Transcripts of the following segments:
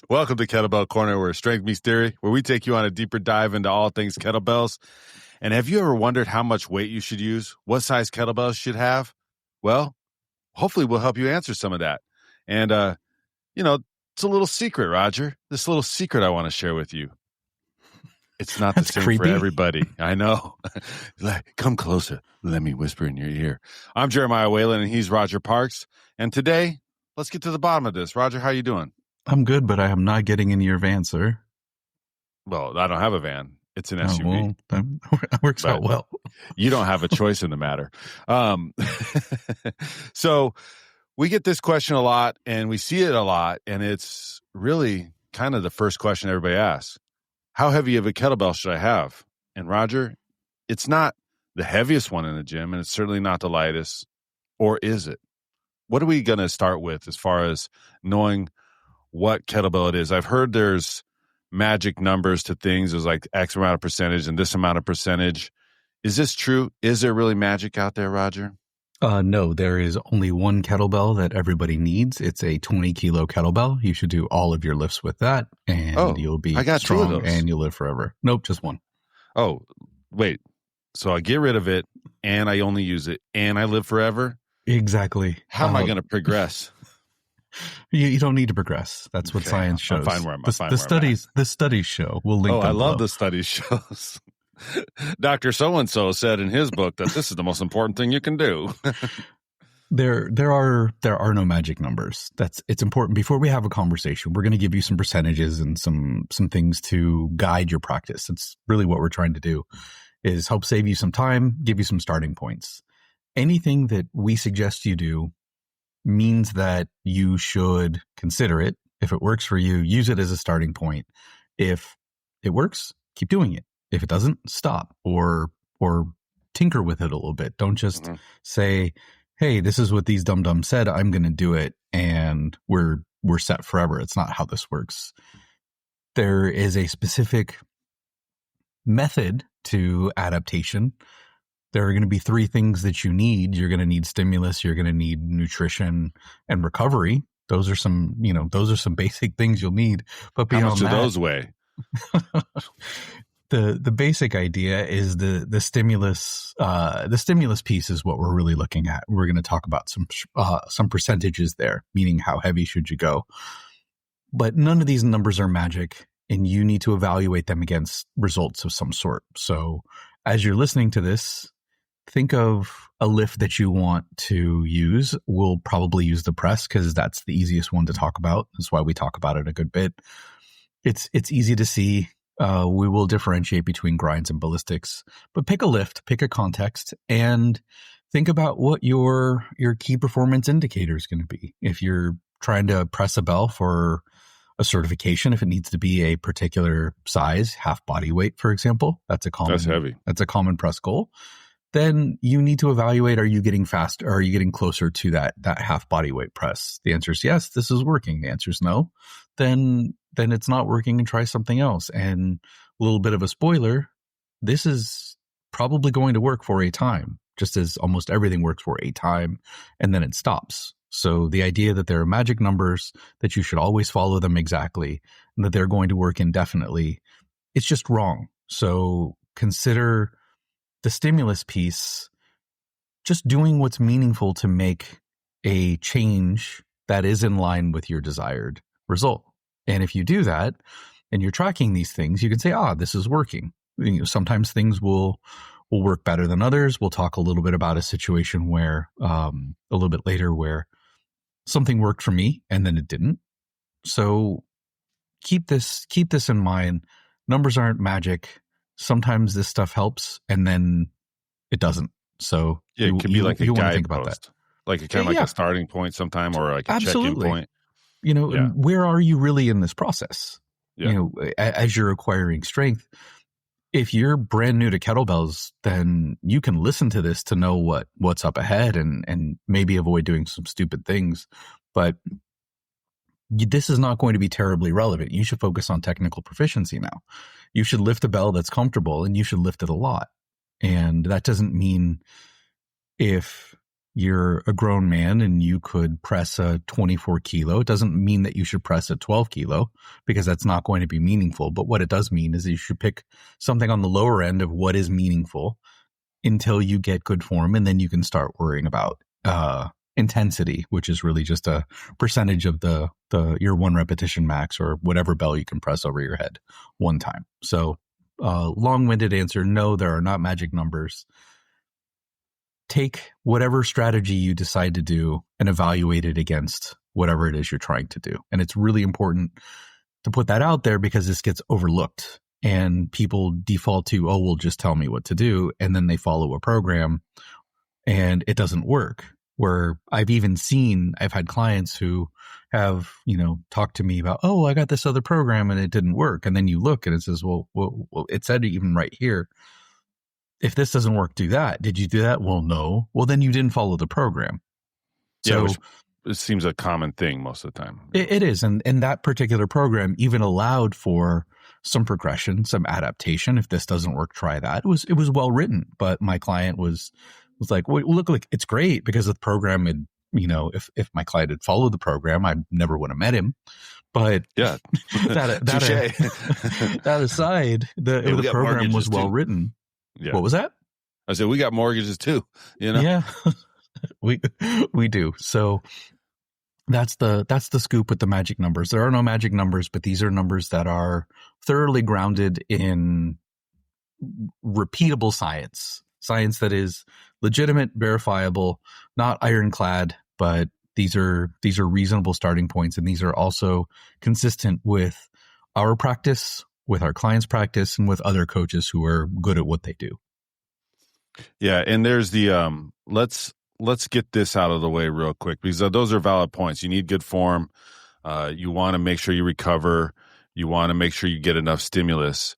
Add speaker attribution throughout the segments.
Speaker 1: Welcome to Kettlebell Corner, where strength meets theory, where we take you on a deeper dive into all things kettlebells. And have you ever wondered how much weight you should use? What size kettlebells you should have? Well, hopefully we'll help you answer some of that. And, it's a little secret, Roger. This little secret I want to share with you. It's not the same
Speaker 2: creepy.
Speaker 1: For everybody. I know. Come closer. Let me whisper in your ear. I'm Jeremiah Waylon, and he's Roger Parks. And today, let's get to the bottom of this. Roger, how you doing?
Speaker 2: I'm good, but I am not getting in your van, sir.
Speaker 1: Well, I don't have a van. It's an SUV.
Speaker 2: Well, that works out well.
Speaker 1: You don't have a choice in the matter. So we get this question a lot, and we see it a lot, and it's really kind of the first question everybody asks. How heavy of a kettlebell should I have? And Roger, it's not the heaviest one in the gym, and it's certainly not the lightest. Or is it? What are we going to start with as far as knowing what kettlebell it is? I've heard there's magic numbers to things. There's like X amount of percentage and this amount of percentage. Is this true? Is there really magic out there, Roger?
Speaker 2: No, there is only one kettlebell that everybody needs. It's a 20-kilo kettlebell. You should do all of your lifts with that, and you'll be strong and you'll live forever. Nope, just one.
Speaker 1: Oh, wait. So I get rid of it, and I only use it, and I live forever?
Speaker 2: Exactly.
Speaker 1: How am I going to progress?
Speaker 2: You don't need to progress. That's what science shows. The studies show. We'll link them
Speaker 1: I love
Speaker 2: below.
Speaker 1: the studies shows. Dr. So-and-so said in his book that this is the most important thing you can do.
Speaker 2: There are no magic numbers. It's important. Before we have a conversation, we're going to give you some percentages and some things to guide your practice. It's really what we're trying to do, is help save you some time, give you some starting points. Anything that we suggest you do means that you should consider it. If it works for you, use it as a starting point. If it works, keep doing it. If it doesn't, stop or tinker with it a little bit. Don't just say, hey, this is what these dum-dums said, I'm going to do it, and we're set forever. It's not how this works. There is a specific method to adaptation. There are going to be three things that you need. You're going to need stimulus, you're going to need nutrition, and recovery. Those are some basic things you'll need. But beyond
Speaker 1: how much
Speaker 2: that,
Speaker 1: do those weigh?
Speaker 2: The basic idea is the stimulus. The stimulus piece is what we're really looking at. We're going to talk about some percentages there, meaning how heavy should you go. But none of these numbers are magic, and you need to evaluate them against results of some sort. So as you're listening to this, think of a lift that you want to use. We'll probably use the press because that's the easiest one to talk about. That's why we talk about it a good bit. It's easy to see. We will differentiate between grinds and ballistics, but pick a lift, pick a context, and think about what your key performance indicator is going to be. If you're trying to press a bell for a certification, if it needs to be a particular size, half body weight, for example, that's heavy. That's a common press goal. Then you need to evaluate, are you getting faster? Are you getting closer to that half body weight press? The answer is yes, this is working. The answer is no. Then it's not working, and try something else. And a little bit of a spoiler, this is probably going to work for a time, just as almost everything works for a time, and then it stops. So the idea that there are magic numbers, that you should always follow them exactly, and that they're going to work indefinitely, it's just wrong. So consider the stimulus piece, just doing what's meaningful to make a change that is in line with your desired result. And if you do that and you're tracking these things, you can say, this is working. Sometimes things will work better than others. We'll talk a little bit about a situation where a little bit later where something worked for me and then it didn't. So keep this in mind. Numbers aren't magic. Sometimes this stuff helps and then it doesn't. So
Speaker 1: yeah, it could be like a
Speaker 2: guidepost,
Speaker 1: like a starting point sometime, or like a check-in point.
Speaker 2: Where are you really in this process?
Speaker 1: Yeah.
Speaker 2: As you're acquiring strength, if you're brand new to kettlebells, then you can listen to this to know what's up ahead and maybe avoid doing some stupid things. But this is not going to be terribly relevant. You should focus on technical proficiency now. You should lift a bell that's comfortable, and you should lift it a lot. And that doesn't mean if you're a grown man and you could press a 24 kilo. It doesn't mean that you should press a 12 kilo because that's not going to be meaningful. But what it does mean is that you should pick something on the lower end of what is meaningful until you get good form. And then you can start worrying about intensity, which is really just a percentage of your one repetition max or whatever bell you can press over your head one time. So long-winded answer, no, there are not magic numbers. Take whatever strategy you decide to do and evaluate it against whatever it is you're trying to do. And it's really important to put that out there because this gets overlooked and people default to, oh, well, just tell me what to do. And then they follow a program and it doesn't work. Where I've had clients who have, talked to me about, oh, I got this other program and it didn't work. And then you look and it says, well, it said even right here, if this doesn't work, do that. Did you do that? Well, no. Well, then you didn't follow the program.
Speaker 1: So, which it seems a common thing most of the time.
Speaker 2: It is. And that particular program even allowed for some progression, some adaptation. If this doesn't work, try that. It was well written, but my client was like, well, look, like it's great because the program had, if my client had followed the program, I never would have met him. But
Speaker 1: yeah,
Speaker 2: that aside, the program was well written.
Speaker 1: Yeah.
Speaker 2: What was that?
Speaker 1: I said, we got mortgages too,
Speaker 2: Yeah, we do. So that's the scoop with the magic numbers. There are no magic numbers, but these are numbers that are thoroughly grounded in repeatable science that is legitimate, verifiable, not ironclad, but these are reasonable starting points. And these are also consistent with our practice, with our clients' practice, and with other coaches who are good at what they do.
Speaker 1: Yeah. And there's the, let's get this out of the way real quick because those are valid points. You need good form. You want to make sure you recover. You want to make sure you get enough stimulus.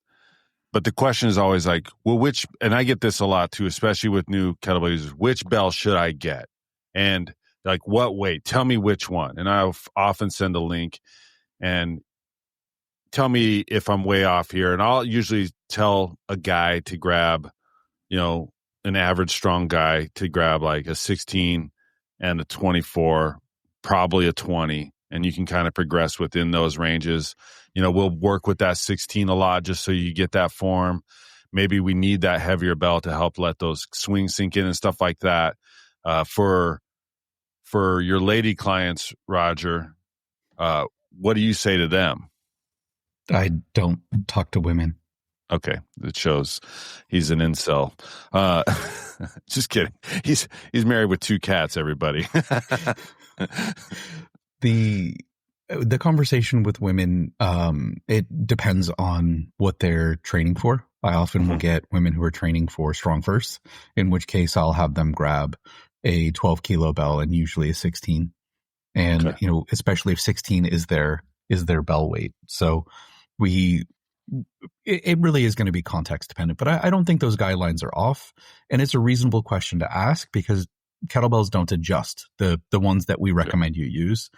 Speaker 1: But the question is always like, well, and I get this a lot too, especially with new kettlebell users, which bell should I get? And like, what weight? Tell me which one. And I'll often send a link and tell me if I'm way off here. And I'll usually tell a guy to grab, an average strong guy to grab like a 16 and a 24, probably a 20. And you can kind of progress within those ranges. We'll work with that 16 a lot just so you get that form. Maybe we need that heavier bell to help let those swings sink in and stuff like that. For your lady clients, Roger, what do you say to them?
Speaker 2: I don't talk to women.
Speaker 1: Okay, it shows he's an incel. Just kidding. He's married with 2 cats. Everybody.
Speaker 2: The conversation with women, it depends on what they're training for. I often will get women who are training for strong first, in which case I'll have them grab a 12 kilo bell and usually a 16. And, especially if 16 is their bell weight. So it really is going to be context dependent, but I don't think those guidelines are off. And it's a reasonable question to ask because kettlebells don't adjust the ones that we recommend you use.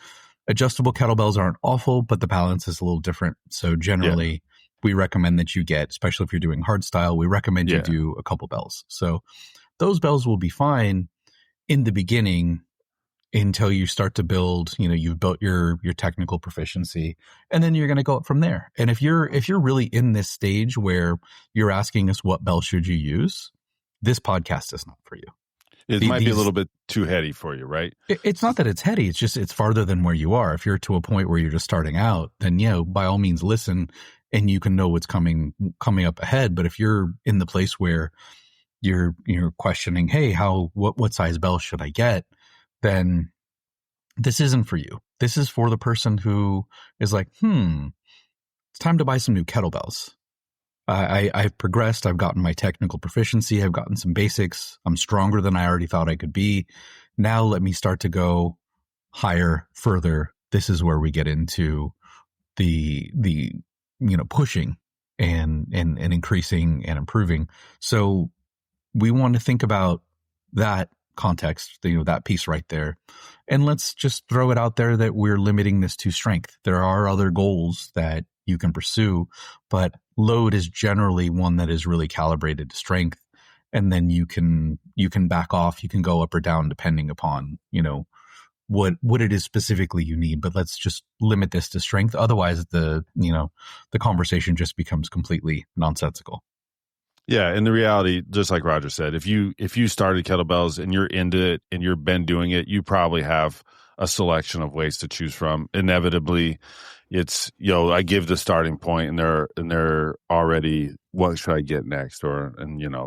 Speaker 2: Adjustable kettlebells aren't awful, but the balance is a little different. So generally we recommend that you get, especially if you're doing hard style, we recommend you do a couple bells. So those bells will be fine in the beginning until you start to build, you've built your technical proficiency, and then you're going to go up from there. And if you're really in this stage where you're asking us what bell should you use, this podcast is not for you.
Speaker 1: It might be a little bit too heady for you, right?
Speaker 2: It's not that it's heady. It's just, it's farther than where you are. If you're to a point where you're just starting out, then, by all means listen and you can know what's coming up ahead. But if you're in the place where you're questioning, hey, what size bell should I get? Then this isn't for you. This is for the person who is like, it's time to buy some new kettlebells. I've progressed. I've gotten my technical proficiency. I've gotten some basics. I'm stronger than I already thought I could be. Now let me start to go higher, further. This is where we get into the pushing and increasing and improving. So we want to think about that context, that piece right there. And let's just throw it out there that we're limiting this to strength. There are other goals that you can pursue, but load is generally one that is really calibrated to strength. and then you can back off. You can go up or down depending upon, what it is specifically you need. But let's just limit this to strength. Otherwise, the conversation just becomes completely nonsensical.
Speaker 1: Yeah, and the reality, just like Roger said, if you started kettlebells and you're into it and you've been doing it, you probably have a selection of ways to choose from. Inevitably, it's I give the starting point, and they're already, what should I get next,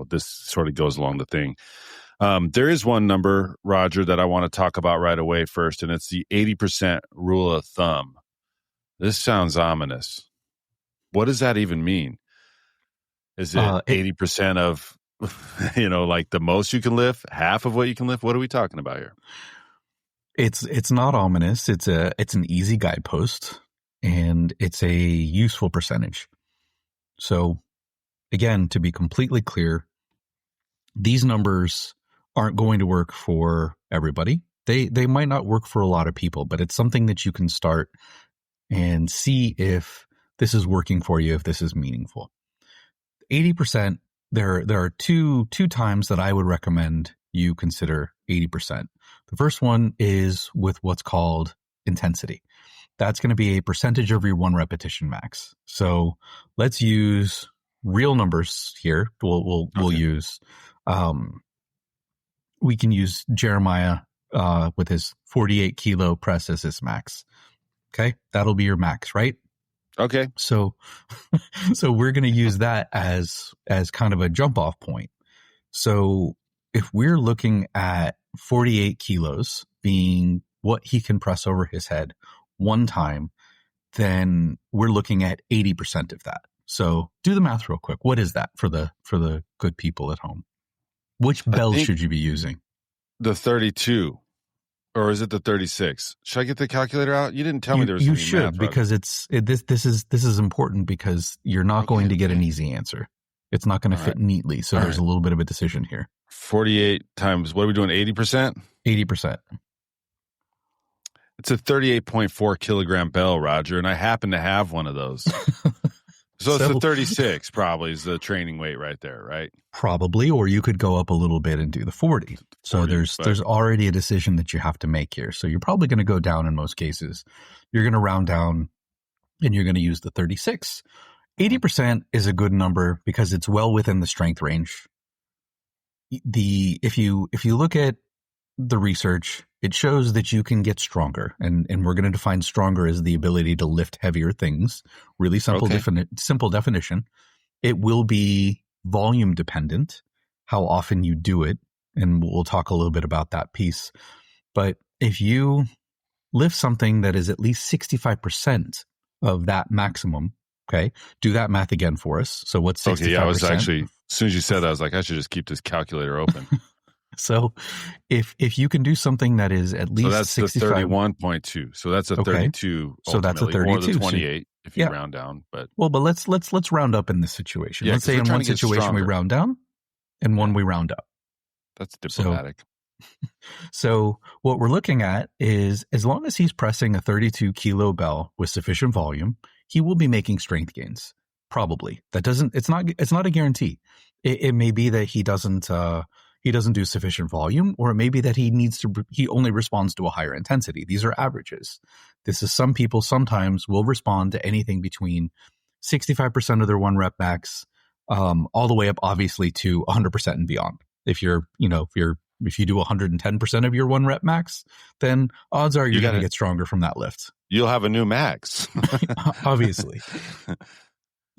Speaker 1: this sort of goes along the thing. There is one number, Roger, that I want to talk about right away first, and it's the 80% rule of thumb. This sounds ominous. What does that even mean? Is it 80% of, like the most you can lift, half of what you can lift? What are we talking about here?
Speaker 2: It's not ominous. It's an easy guidepost, and it's a useful percentage. So again, to be completely clear, these numbers aren't going to work for everybody. They might not work for a lot of people, but it's something that you can start and see if this is working for you, if this is meaningful. 80%, there are two times that I would recommend you consider 80%. The first one is with what's called intensity. That's going to be a percentage of your one repetition max. So let's use real numbers here. We'll use, we can use Jeremiah with his 48 kilo press as his max. Okay, that'll be your max, right?
Speaker 1: Okay.
Speaker 2: So we're going to use that as kind of a jump off point. So if we're looking at 48 kilos being what he can press over his head one time, then we're looking at 80% of that. So do the math real quick. What is that for the good people at home? Which bell should you be using?
Speaker 1: The 32. Or is it the 36? Should I get the calculator out? You didn't tell me there was
Speaker 2: any
Speaker 1: math. You should,
Speaker 2: because this is important, because you're not going to get an easy answer. It's not going to fit neatly. So there's a little bit of a decision here.
Speaker 1: 48 times, what are we doing, 80%?
Speaker 2: 80%.
Speaker 1: It's a 38.4 kilogram bell, Roger, and I happen to have one of those. So it's the 36 probably is the training weight right there, right?
Speaker 2: Probably, or you could go up a little bit and do the 40. So there's already a decision that you have to make here. So you're probably going to go down in most cases. You're going to round down and you're going to use the 36. 80% is a good number because it's well within the strength range. If you look at the research, it shows that you can get stronger, and we're going to define stronger as the ability to lift heavier things. Really simple definition. It will be volume dependent, how often you do it, and we'll talk a little bit about that piece. But if you lift something that is at least 65% of that maximum, okay, do that math again for us. So what's 65%? Okay, yeah,
Speaker 1: I was actually, as soon as you said that, I was like, I should just keep this calculator open.
Speaker 2: So if you can do something that is at least, so
Speaker 1: that's 65, the 31.2. So that's a 32.
Speaker 2: So that's a 32.
Speaker 1: Or the 28 if you round down. But
Speaker 2: let's round up in this situation.
Speaker 1: Yeah,
Speaker 2: let's say in one situation we round down, and one we round up.
Speaker 1: That's diplomatic.
Speaker 2: So what we're looking at is, as long as he's pressing a 32 kilo bell with sufficient volume, he will be making strength gains. Probably. It's not a guarantee. It may be that he doesn't do sufficient volume, or it may be that he only responds to a higher intensity. These are averages. This is, some people sometimes will respond to anything between 65% of their one rep max, all the way up obviously to 100% and beyond. If you do 110% of your one rep max, then odds are you're going to get stronger from that lift.
Speaker 1: You'll have a new max.
Speaker 2: Obviously.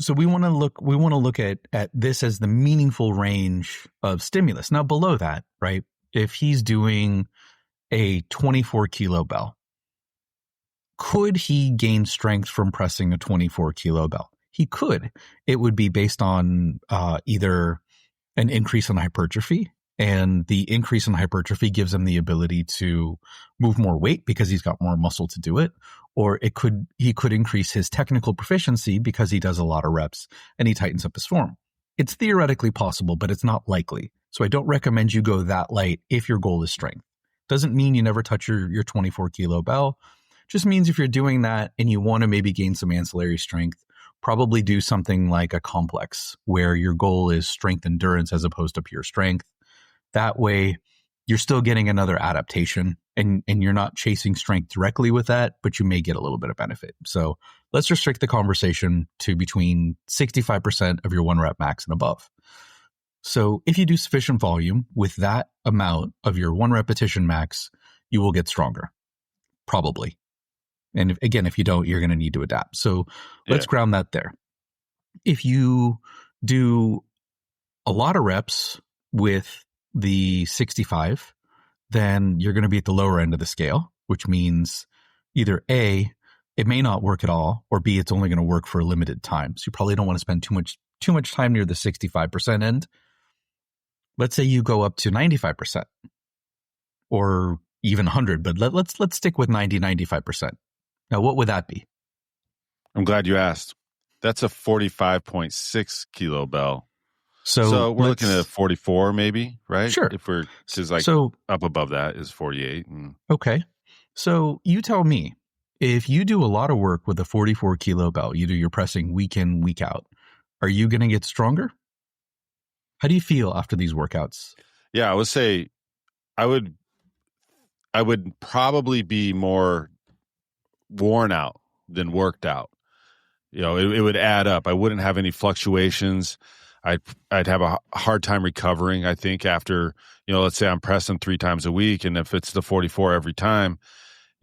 Speaker 2: So we want to look at this as the meaningful range of stimulus. Now below that, right? If he's doing a 24 kilo bell, could he gain strength from pressing a 24 kilo bell? He could. It would be based on either an increase in hypertrophy, and the increase in hypertrophy gives him the ability to move more weight because he's got more muscle to do it. Or he could increase his technical proficiency because he does a lot of reps and he tightens up his form. It's theoretically possible, but it's not likely. So I don't recommend you go that light if your goal is strength. Doesn't mean you never touch your 24 kilo bell. Just means if you're doing that and you want to maybe gain some ancillary strength, probably do something like a complex where your goal is strength endurance as opposed to pure strength. That way, you're still getting another adaptation and you're not chasing strength directly with that, but you may get a little bit of benefit. So let's restrict the conversation to between 65% of your 1 rep max and above. So if you do sufficient volume with that amount of your 1 repetition max, you will get stronger, probably. And if you don't, you're going to need to adapt. So let's ground that there. If you do a lot of reps with the 65, then you're going to be at the lower end of the scale, which means either A, it may not work at all, or B, it's only going to work for a limited time. So you probably don't want to spend too much time near the 65% end. Let's say you go up to 95% or even 100, but let's stick with 95%. Now, what would that be?
Speaker 1: I'm glad you asked. That's a 45.6 kilo bell.
Speaker 2: So
Speaker 1: we're looking at 44 maybe, right?
Speaker 2: Sure.
Speaker 1: Because up above that is 48.
Speaker 2: Okay. So you tell me, if you do a lot of work with a 44 kilo bell, you do your pressing week in, week out, are you going to get stronger? How do you feel after these workouts?
Speaker 1: Yeah, I would say I would probably be more worn out than worked out. It would add up. I wouldn't have any fluctuations. I'd have a hard time recovering, I think, after, let's say I'm pressing 3 times a week, and if it's the 44 every time,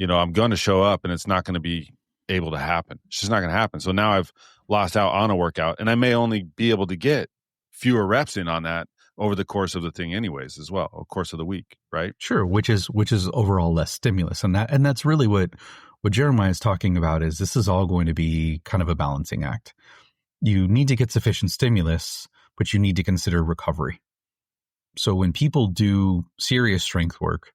Speaker 1: I'm going to show up and it's not going to be able to happen. It's just not going to happen. So now I've lost out on a workout, and I may only be able to get fewer reps in on that over the course of the thing anyways as well, of course of the week, right?
Speaker 2: Sure, which is overall less stimulus. And that's really what Jeremiah is talking about, is this is all going to be kind of a balancing act. You need to get sufficient stimulus, but you need to consider recovery. So when people do serious strength work,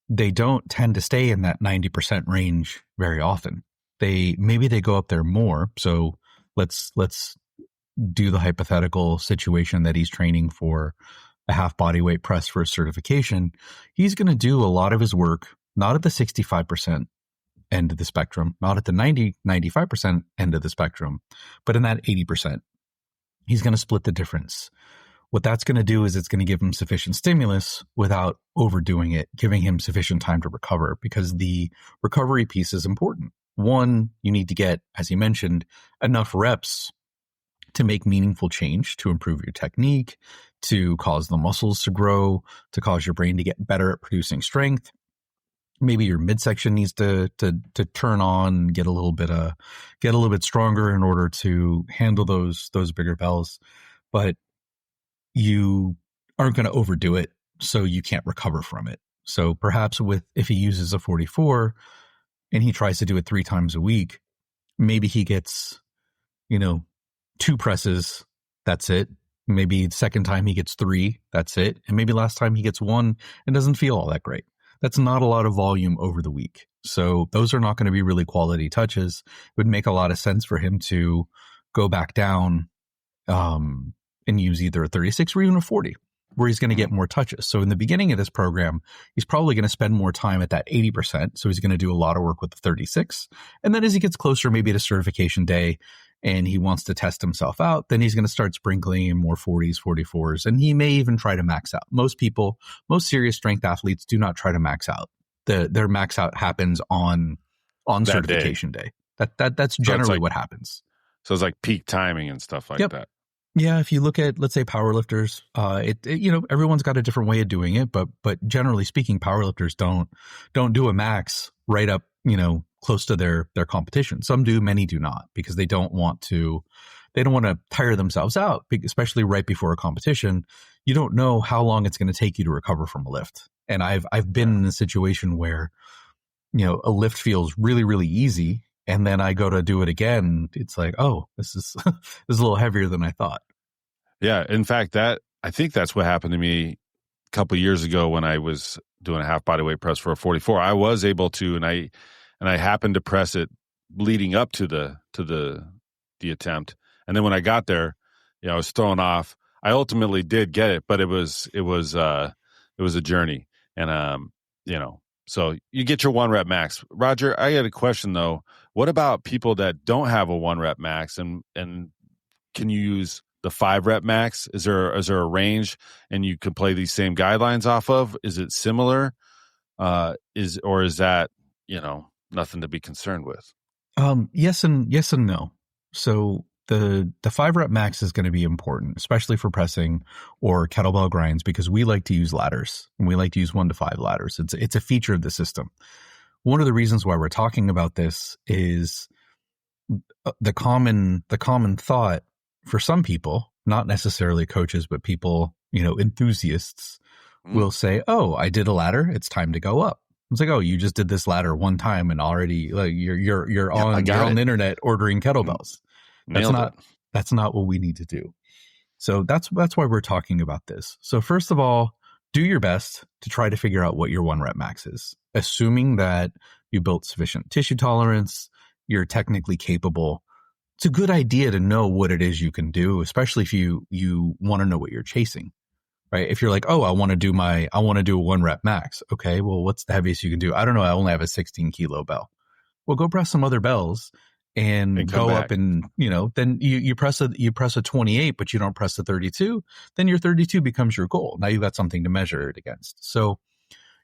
Speaker 2: they don't tend to stay in that 90% range very often. Maybe they go up there more. So let's do the hypothetical situation that he's training for a half body weight press for a certification. He's going to do a lot of his work, not at the 65% end of the spectrum, not at the 95% end of the spectrum, but in that 80%. He's going to split the difference. What that's going to do is it's going to give him sufficient stimulus without overdoing it, giving him sufficient time to recover, because the recovery piece is important. One, you need to get, as you mentioned, enough reps to make meaningful change, to improve your technique, to cause the muscles to grow, to cause your brain to get better at producing strength. Maybe your midsection needs to turn on, get a little bit stronger in order to handle those bigger bells. But you aren't going to overdo it, so you can't recover from it. So perhaps if he uses a 44 and he tries to do it 3 times a week, maybe he gets 2 presses, that's it. Maybe the second time he gets 3, that's it. And maybe last time he gets 1 and doesn't feel all that great. That's not a lot of volume over the week. So those are not going to be really quality touches. It would make a lot of sense for him to go back down and use either a 36 or even a 40, where he's going to get more touches. So in the beginning of this program, he's probably going to spend more time at that 80%. So he's going to do a lot of work with the 36. And then as he gets closer, maybe to certification day, and he wants to test himself out, then he's going to start sprinkling in more 40s, 44s, and he may even try to max out. Most serious strength athletes do not try to max out. Their max out happens on certification day. That's generally what happens.
Speaker 1: So it's like peak timing and stuff like that.
Speaker 2: Yeah, if you look at, let's say, powerlifters, everyone's got a different way of doing it, but generally speaking, powerlifters don't do a max right up, close to their competition. Some do, many do not, because they don't want to tire themselves out, especially right before a competition. You don't know how long it's going to take you to recover from a lift. And I've been in a situation where, a lift feels really, really easy, and then I go to do it again. It's like, oh, this is a little heavier than I thought.
Speaker 1: Yeah. In fact, I think that's what happened to me a couple of years ago when I was doing a half body weight press for a 44. I was able to, and I happened to press it leading up to the attempt. And then when I got there, I was thrown off. I ultimately did get it, but it was a journey. And, So you get your 1 rep max. Roger, I got a question though. What about people that don't have a 1 rep max, and can you use the 5 rep max? Is there a range and you can play these same guidelines off of? Is it similar? Is that, nothing to be concerned with?
Speaker 2: Yes and no. So the 5 rep max is going to be important, especially for pressing or kettlebell grinds, because we like to use ladders and we like to use 1 to 5 ladders. It's a feature of the system. One of the reasons why we're talking about this is the common thought for some people, not necessarily coaches, but people, enthusiasts will say, "Oh, I did a ladder. It's time to go up." It's like, "Oh, you just did this ladder one time and already like you're on the internet ordering kettlebells." That's not what we need to do. So that's why we're talking about this. So first of all, do your best to try to figure out what your 1 rep max is, assuming that you built sufficient tissue tolerance, you're technically capable. It's a good idea to know what it is you can do, especially if you want to know what you're chasing, right? If you're like, "Oh, I want to do a 1 rep max." Okay, well, what's the heaviest you can do? I don't know. I only have a 16 kilo bell. Well, go press some other bells and go back up, and then you press a 28, but you don't press the 32. Then your 32 becomes your goal. Now you've got something to measure it against. So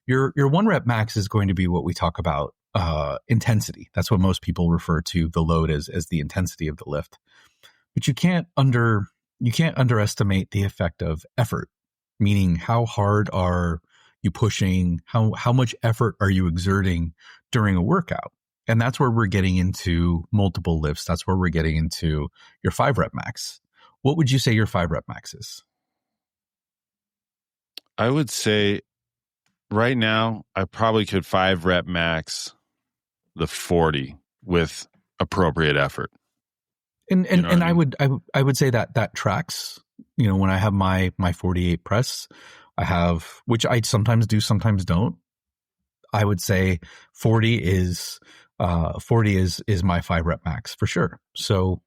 Speaker 2: your 1 rep max is going to be what we talk about. Intensity. That's what most people refer to the load as the intensity of the lift. But you can't underestimate the effect of effort, meaning how hard are you pushing, how much effort are you exerting during a workout. And that's where we're getting into multiple lifts. That's where we're getting into your 5 rep max. What would you say your 5 rep max is?
Speaker 1: I would say right now I probably could 5 rep max the 40 with appropriate effort.
Speaker 2: And I would say that tracks. When I have my 48 press, I have, which I sometimes do, sometimes don't. I would say 40 is my 5 rep max for sure. So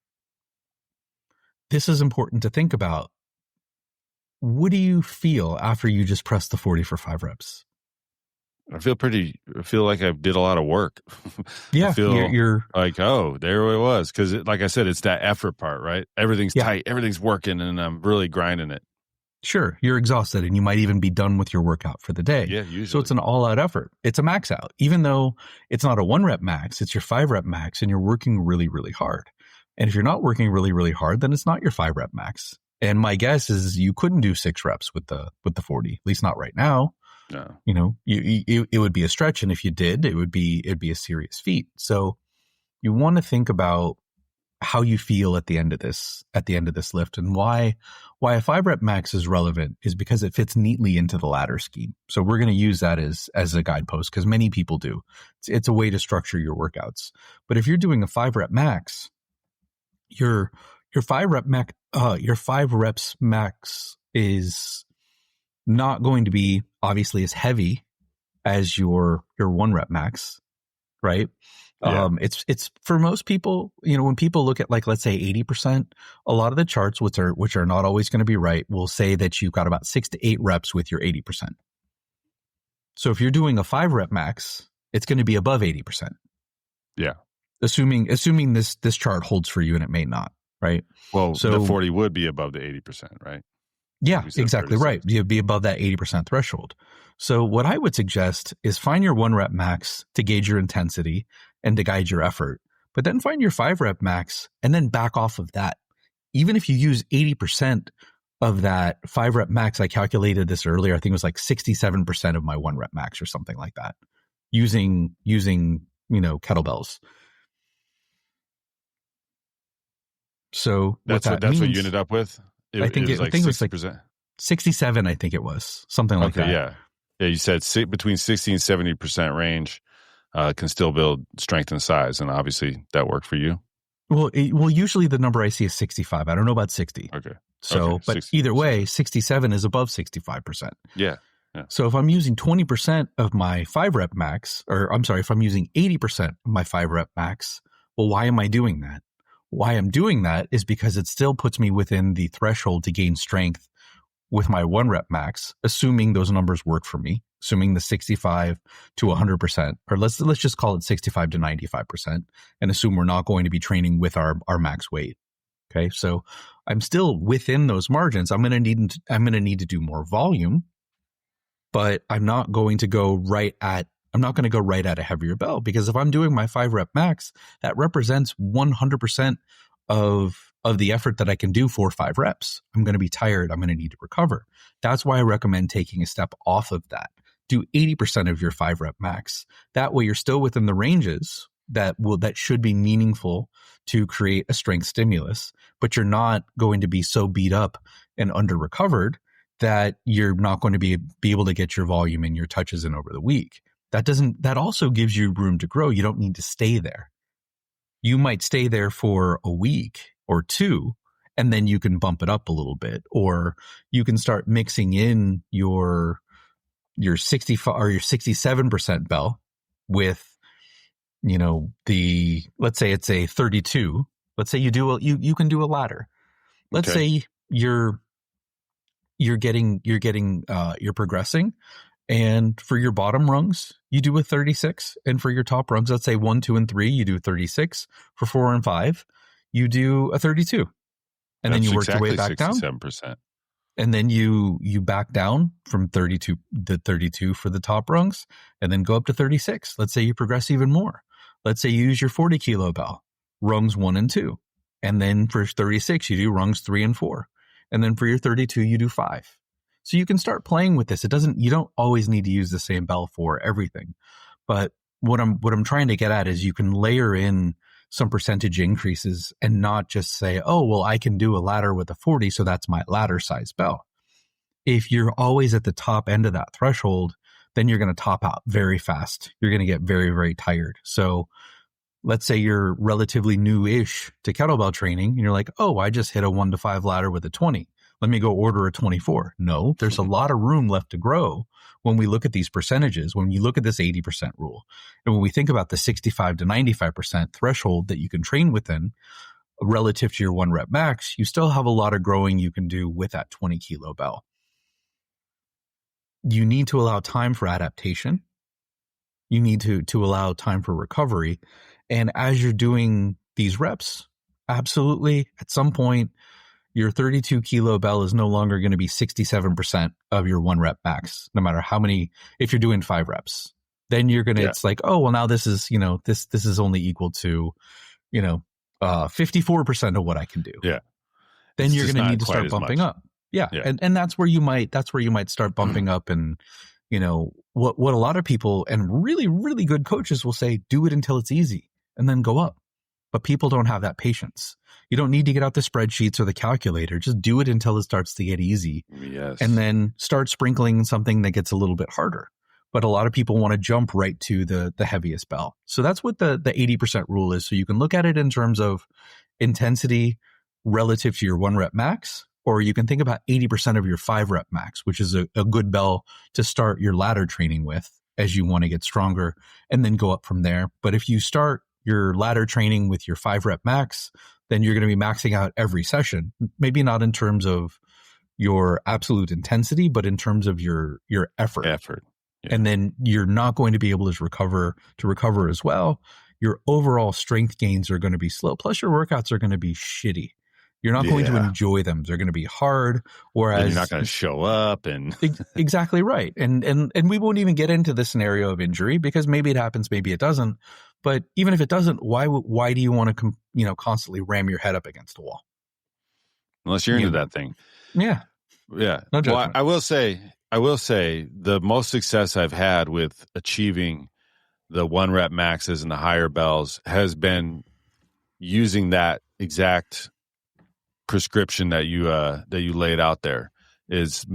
Speaker 2: this is important to think about. What do you feel after you just press the 40 for 5 reps?
Speaker 1: I feel like I did a lot of work.
Speaker 2: Yeah.
Speaker 1: I feel you're like, oh, there it was. Because like I said, it's that effort part, right? Everything's tight. Everything's working and I'm really grinding it.
Speaker 2: Sure. You're exhausted and you might even be done with your workout for the day.
Speaker 1: Yeah, usually.
Speaker 2: So it's an all out effort. It's a max out. Even though it's not a 1 rep max, it's your 5 rep max and you're working really, really hard. And if you're not working really, really hard, then it's not your 5 rep max. And my guess is you couldn't do 6 reps with the 40, at least not right now.
Speaker 1: No.
Speaker 2: It would be a stretch. And if you did, it'd be a serious feat. So you want to think about how you feel at the end of this lift, and why a 5 rep max is relevant is because it fits neatly into the ladder scheme. So we're going to use that as a guidepost because many people do. It's a way to structure your workouts. But if you're doing a 5 rep max, your 5 reps max is not going to be obviously as heavy as your 1 rep max, right? Yeah. It's for most people, when people look at let's say 80%, a lot of the charts, which are not always going to be right, will say that you've got about 6 to 8 reps with your 80%. So if you're doing a 5 rep max, it's going to be above 80%.
Speaker 1: Yeah.
Speaker 2: Assuming this chart holds for you, and it may not, right?
Speaker 1: Well, so the 40 would be above the 80%, right?
Speaker 2: Yeah, exactly 36. Right. You'd be above that 80% threshold. So what I would suggest is find your 1 rep max to gauge your intensity and to guide your effort, but then find your 5 rep max and then back off of that. Even if you use 80% of that 5 rep max, I calculated this earlier, I think it was like 67% of my 1 rep max or something like that, using kettlebells. So
Speaker 1: that's what you ended up with?
Speaker 2: I think it was like 67, I think it was. Something like that.
Speaker 1: Yeah. Yeah, you said between 60 and 70% range can still build strength and size, and obviously that worked for you.
Speaker 2: Well, usually the number I see is 65. I don't know about 60.
Speaker 1: Okay.
Speaker 2: So, but 60%. Either way, 67 is above 65%.
Speaker 1: Yeah.
Speaker 2: So if I'm using 20% of my 5 rep max, or I'm sorry, if I'm using 80% of my 5 rep max, well, why am I doing that? Why I'm doing that is because it still puts me within the threshold to gain strength with my 1 rep max, assuming those numbers work for me, assuming the 65 to 100%, or let's just call it 65 to 95%, and assume we're not going to be training with our max weight. Okay, so I'm still within those margins. I'm going to need to do more volume, but I'm not going to go right at a heavier bell, because if I'm doing my 5 rep max, that represents 100% of the effort that I can do for 5 reps. I'm going to be tired. I'm going to need to recover. That's why I recommend taking a step off of that. Do 80% of your 5 rep max. That way you're still within the ranges that should be meaningful to create a strength stimulus, but you're not going to be so beat up and under recovered that you're not going to be able to get your volume and your touches in over the week. That also gives you room to grow. You don't need to stay there. You might stay there for a week or two, and then you can bump it up a little bit, or you can start mixing in your 65 or your 67% bell with, let's say it's a 32. Let's say you can do a ladder. Let's say you're progressing, and for your bottom rungs, you do a 36. And for your top rungs, let's say 1, 2, and 3, you do 36. For 4 and 5, you do a 32. And then you work your way back down.
Speaker 1: 67%.
Speaker 2: And then you back down from 32 for the top rungs, and then go up to 36. Let's say you progress even more. Let's say you use your 40 kilo bell, rungs 1 and 2. And then for 36, you do rungs 3 and 4. And then for your 32, you do 5. So you can start playing with this. You don't always need to use the same bell for everything. But what I'm trying to get at is you can layer in some percentage increases and not just say, oh, well, I can do a ladder with a 40, so that's my ladder size bell. If you're always at the top end of that threshold, then you're going to top out very fast. You're going to get very, very tired. So let's say you're relatively new-ish to kettlebell training, and you're like, oh, I just hit a 1 to 5 ladder with a 20. Let me go order a 24. No, there's a lot of room left to grow when we look at these percentages, when you look at this 80% rule. And when we think about the 65 to 95% threshold that you can train within relative to your 1 rep max, you still have a lot of growing you can do with that 20 kilo bell. You need to allow time for adaptation. You need to allow time for recovery. And as you're doing these reps, absolutely, at some point, your 32 kilo bell is no longer going to be 67% of your 1 rep max, no matter how many, if you're doing 5 reps, then you're going to, it's like, oh, well, now this is, this is only equal to, 54% of what I can do.
Speaker 1: Yeah.
Speaker 2: Then you're going to need to start bumping up. Yeah. And that's where you might start bumping up. And, what a lot of people and really, really good coaches will say, do it until it's easy and then go up. But people don't have that patience. You don't need to get out the spreadsheets or the calculator. Just do it until it starts to get easy.
Speaker 1: Yes.
Speaker 2: And then start sprinkling something that gets a little bit harder. But a lot of people want to jump right to the heaviest bell. So that's what the 80% rule is. So you can look at it in terms of intensity relative to your 1 rep max, or you can think about 80% of your 5 rep max, which is a good bell to start your ladder training with as you want to get stronger, and then go up from there. But if you start your ladder training with your 5 rep max, then you're going to be maxing out every session. Maybe not in terms of your absolute intensity, but in terms of your effort. Yeah. And then you're not going to be able to recover as well. Your overall strength gains are going to be slow. Plus your workouts are going to be shitty. You're not going to enjoy them. They're going to be hard. Whereas
Speaker 1: and you're not going to show up and
Speaker 2: exactly right. And we won't even get into the scenario of injury, because maybe it happens, maybe it doesn't. But even if it doesn't, why do you want to constantly ram your head up against a wall?
Speaker 1: Unless you're into that thing.
Speaker 2: Yeah.
Speaker 1: Yeah.
Speaker 2: No judgment.
Speaker 1: Well, I will say the most success I've had with achieving the 1 rep maxes and the higher bells has been using that exact prescription that you laid out there. Is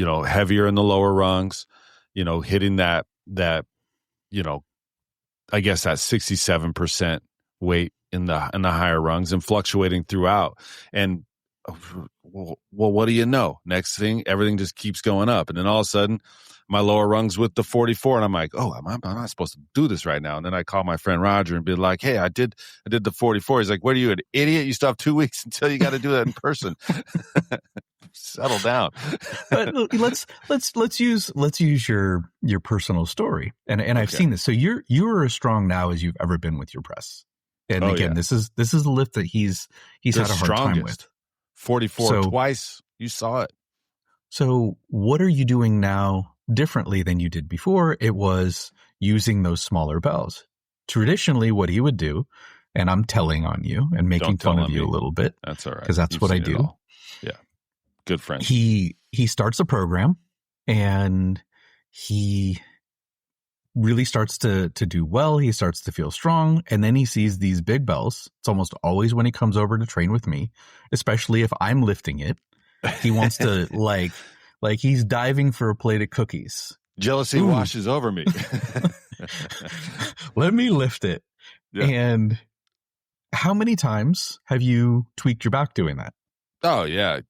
Speaker 1: heavier in the lower rungs, hitting that I guess that 67% weight in the higher rungs and fluctuating throughout. And well, what do you know? Next thing, everything just keeps going up, and then all of a sudden, my lower rungs with the 44, and I'm like, oh, I'm not supposed to do this right now. And then I call my friend Roger and be like, hey, I did the 44. He's like, what are you, an idiot? You still have 2 weeks until you got to do that in person. Settle down.
Speaker 2: But let's use your personal story. And I've seen this. So you're as strong now as you've ever been with your press. And again, this is a lift that he's had a hard time with.
Speaker 1: 44 twice. You saw it.
Speaker 2: So what are you doing now differently than you did before? It was using those smaller bells. Traditionally, what he would do, and I'm telling on you and making fun of you a little bit.
Speaker 1: That's all right.
Speaker 2: Because that's what I do.
Speaker 1: Yeah. Good friend.
Speaker 2: He starts a program and he really starts to do well. He starts to feel strong. And then he sees these big bells. It's almost always when he comes over to train with me, especially if I'm lifting it. He wants to like he's diving for a plate of cookies.
Speaker 1: Jealousy washes over me.
Speaker 2: Let me lift it. Yeah. And how many times have you tweaked your back doing that?
Speaker 1: Oh yeah.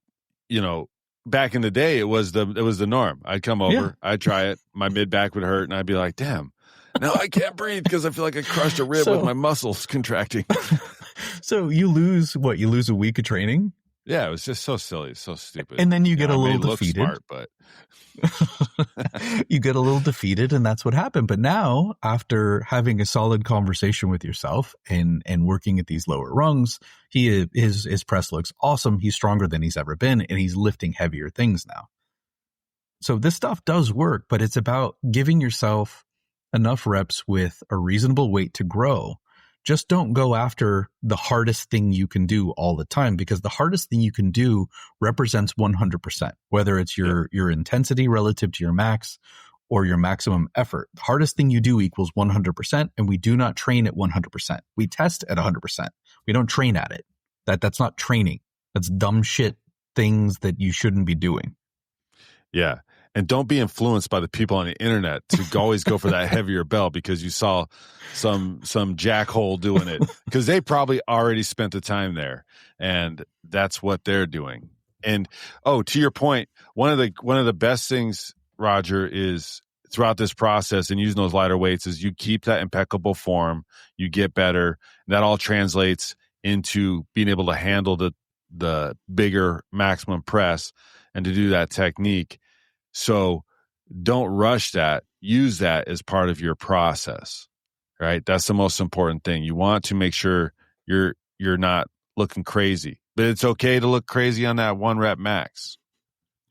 Speaker 1: Back in the day, it was the norm. I'd come over, I'd try it. My mid back would hurt, and I'd be like, "Damn, now I can't breathe because I feel like I crushed a rib with my muscles contracting." So
Speaker 2: you lose what? You lose a week of training?
Speaker 1: Yeah, it was just so silly, so stupid.
Speaker 2: And then you get a little defeated.
Speaker 1: Smart, but
Speaker 2: you get a little defeated, and that's what happened. But now, after having a solid conversation with yourself and working at these lower rungs, his press looks awesome. He's stronger than he's ever been, and he's lifting heavier things now. So this stuff does work, but it's about giving yourself enough reps with a reasonable weight to grow. Just don't go after the hardest thing you can do all the time, because the hardest thing you can do represents 100%, whether it's your intensity relative to your max or your maximum effort. The hardest thing you do equals 100%, and we do not train at 100%. We test at 100%. We don't train at it. That's not training. That's dumb shit, things that you shouldn't be doing.
Speaker 1: Yeah. And don't be influenced by the people on the internet to always go for that heavier bell because you saw some jackhole doing it, because they probably already spent the time there, and that's what they're doing. And to your point, one of the best things, Roger, is throughout this process and using those lighter weights is you keep that impeccable form, you get better. That all translates into being able to handle the bigger maximum press and to do that technique. So don't rush that. Use that as part of your process, right? That's the most important thing. You want to make sure you're not looking crazy, but it's okay to look crazy on that 1 rep max.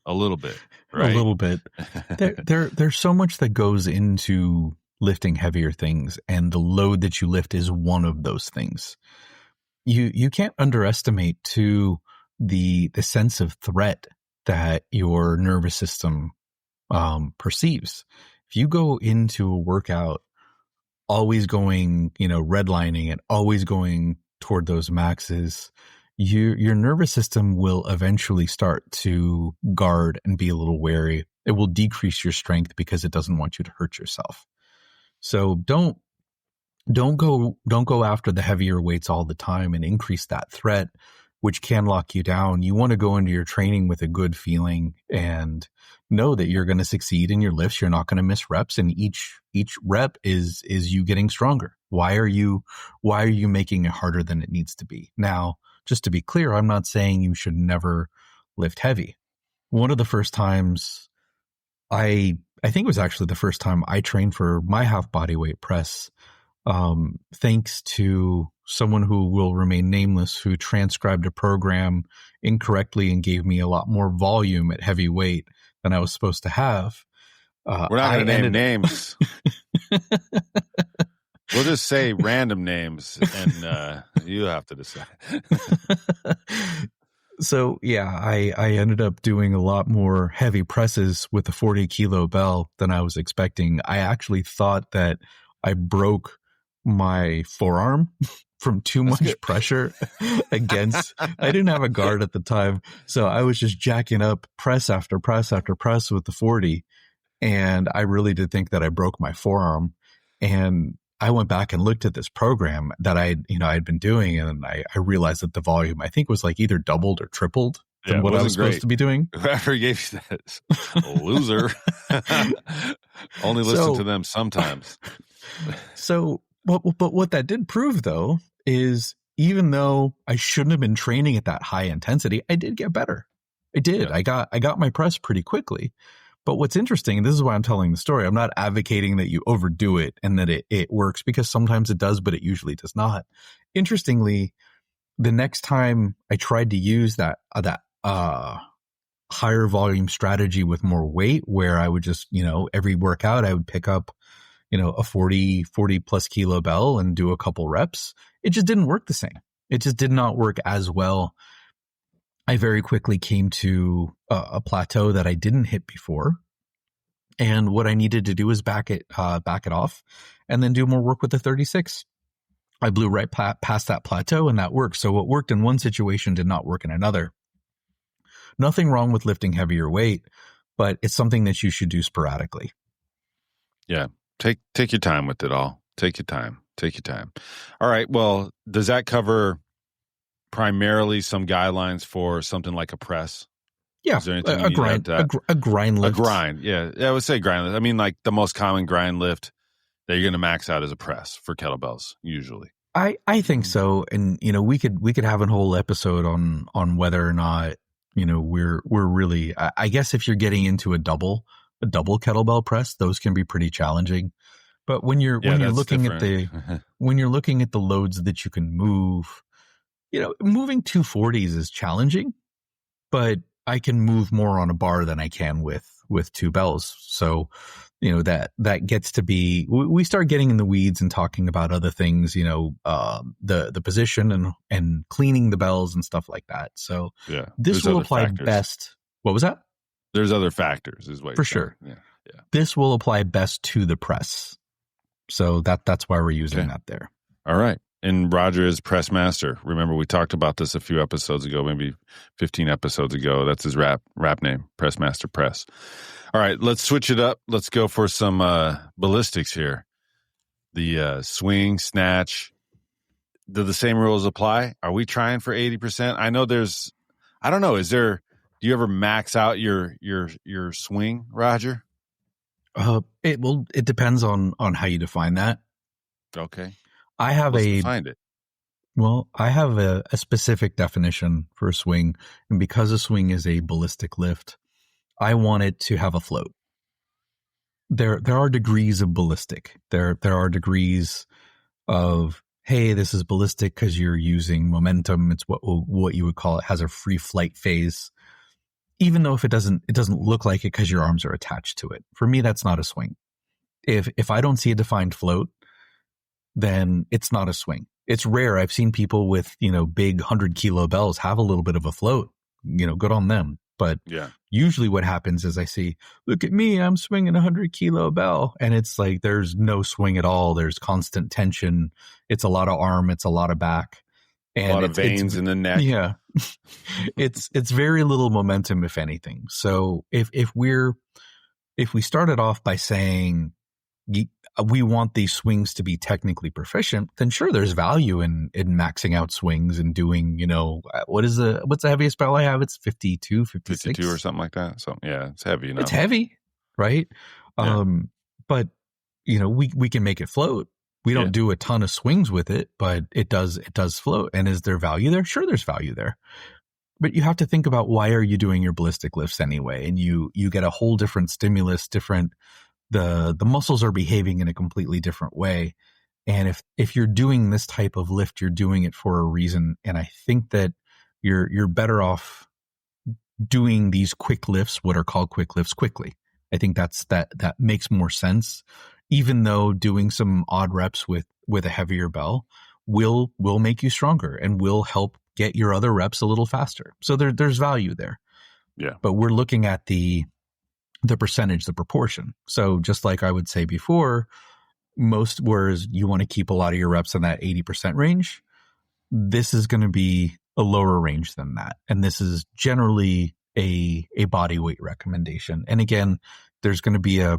Speaker 1: A little bit, right?
Speaker 2: A little bit. There's so much that goes into lifting heavier things, and the load that you lift is one of those things. You can't underestimate the sense of threat that your nervous system perceives. If you go into a workout always going, redlining it, always going toward those maxes, your nervous system will eventually start to guard and be a little wary. It will decrease your strength because it doesn't want you to hurt yourself. So don't go after the heavier weights all the time and increase that threat, which can lock you down. You want to go into your training with a good feeling and know that you're going to succeed in your lifts. You're not going to miss reps, and each rep is you getting stronger. Why are you making it harder than it needs to be? Now, just to be clear, I'm not saying you should never lift heavy. One of the first times I think it was actually the first time I trained for my half body weight press, thanks to someone who will remain nameless, who transcribed a program incorrectly and gave me a lot more volume at heavy weight than I was supposed to have.
Speaker 1: We're not going to name names. We'll just say random names, and you have to decide.
Speaker 2: So, yeah, I ended up doing a lot more heavy presses with a 40-kilo bell than I was expecting. I actually thought that I broke my forearm from too much pressure against. I didn't have a guard at the time, so I was just jacking up press after press after press with the 40, and I really did think that I broke my forearm. And I went back and looked at this program that I'd been doing, and I realized that the volume, I think, was like either doubled or tripled than what I was supposed to be doing.
Speaker 1: Whoever gave you that loser. Only listen to them sometimes.
Speaker 2: So, but what that did prove, though, is even though I shouldn't have been training at that high intensity, I did get better. I did.
Speaker 1: Yeah.
Speaker 2: I got my press pretty quickly. But what's interesting, and this is why I'm telling the story, I'm not advocating that you overdo it and that it works, because sometimes it does, but it usually does not. Interestingly, the next time I tried to use that higher volume strategy with more weight, where I would just, every workout I would pick up, a 40 plus kilo bell and do a couple reps, it just didn't work the same. It just did not work as well. I very quickly came to a plateau that I didn't hit before. And what I needed to do was back it off and then do more work with the 36. I blew right past that plateau, and that worked. So what worked in one situation did not work in another. Nothing wrong with lifting heavier weight, but it's something that you should do sporadically.
Speaker 1: Yeah. Take your time with it all. Take your time. All right. Well, does that cover primarily some guidelines for something like a press?
Speaker 2: Yeah.
Speaker 1: Is there anything
Speaker 2: a grind lift.
Speaker 1: A grind. Yeah. I would say grind lift. I mean, like the most common grind lift that you're going to max out is a press for kettlebells usually.
Speaker 2: I think so. And, we could have a whole episode on whether or not, we're really, I guess if you're getting into a double kettlebell press, those can be pretty challenging. But when you're looking
Speaker 1: different.
Speaker 2: when you're looking at the loads that you can move, moving 240s is challenging, but I can move more on a bar than I can with two bells. So, that gets to be, we start getting in the weeds and talking about other things, the position and cleaning the bells and stuff like that. So
Speaker 1: yeah,
Speaker 2: this will apply best. What was that?
Speaker 1: There's other factors is what
Speaker 2: for sure.
Speaker 1: Yeah.
Speaker 2: This will apply best to the press. So that's why we're using that there.
Speaker 1: All right. And Roger is press master. Remember, we talked about this a few episodes ago, maybe 15 episodes ago. That's his rap name, Press Master Press. All right, let's switch it up. Let's go for some ballistics here. The swing, snatch. Do the same rules apply? Are we trying for 80%? I know I don't know. Do you ever max out your swing, Roger?
Speaker 2: It depends on how you define that.
Speaker 1: Okay.
Speaker 2: I have
Speaker 1: find it.
Speaker 2: Well, I have a specific definition for a swing, and because a swing is a ballistic lift, I want it to have a float. There are degrees of ballistic. There are degrees of, hey, this is ballistic because you're using momentum. It's what you would call it has a free flight phase, even though if it doesn't look like it because your arms are attached to it. For me, that's not a swing. If I don't see a defined float, then it's not a swing. It's rare. I've seen people with, big 100-kilo bells have a little bit of a float, good on them. But usually what happens is I see, look at me, I'm swinging a 100-kilo bell. And it's like, there's no swing at all. There's constant tension. It's a lot of arm. It's a lot of back. And
Speaker 1: a lot of veins in the neck.
Speaker 2: Yeah. it's very little momentum, if anything. So if we started off by saying, we want these swings to be technically proficient, then sure, there's value in maxing out swings and doing, what's the heaviest bell I have? It's 52, 56.
Speaker 1: 52 or something like that. So yeah, it's heavy.
Speaker 2: It's heavy, right?
Speaker 1: Yeah.
Speaker 2: But we can make it float. We don't do a ton of swings with it, but it does float. And is there value there? Sure, there's value there. But you have to think about, why are you doing your ballistic lifts anyway? And you get a whole different stimulus, the muscles are behaving in a completely different way. And if you're doing this type of lift, you're doing it for a reason. And I think that you're better off doing these quick lifts, what are called quick lifts, quickly. I think that makes more sense, even though doing some odd reps with a heavier bell will make you stronger and will help get your other reps a little faster. So there's value there.
Speaker 1: Yeah.
Speaker 2: But we're looking at the percentage, the proportion. So just like I would say before, whereas you want to keep a lot of your reps in that 80% range, this is going to be a lower range than that. And this is generally a body weight recommendation. And again, there's going to be a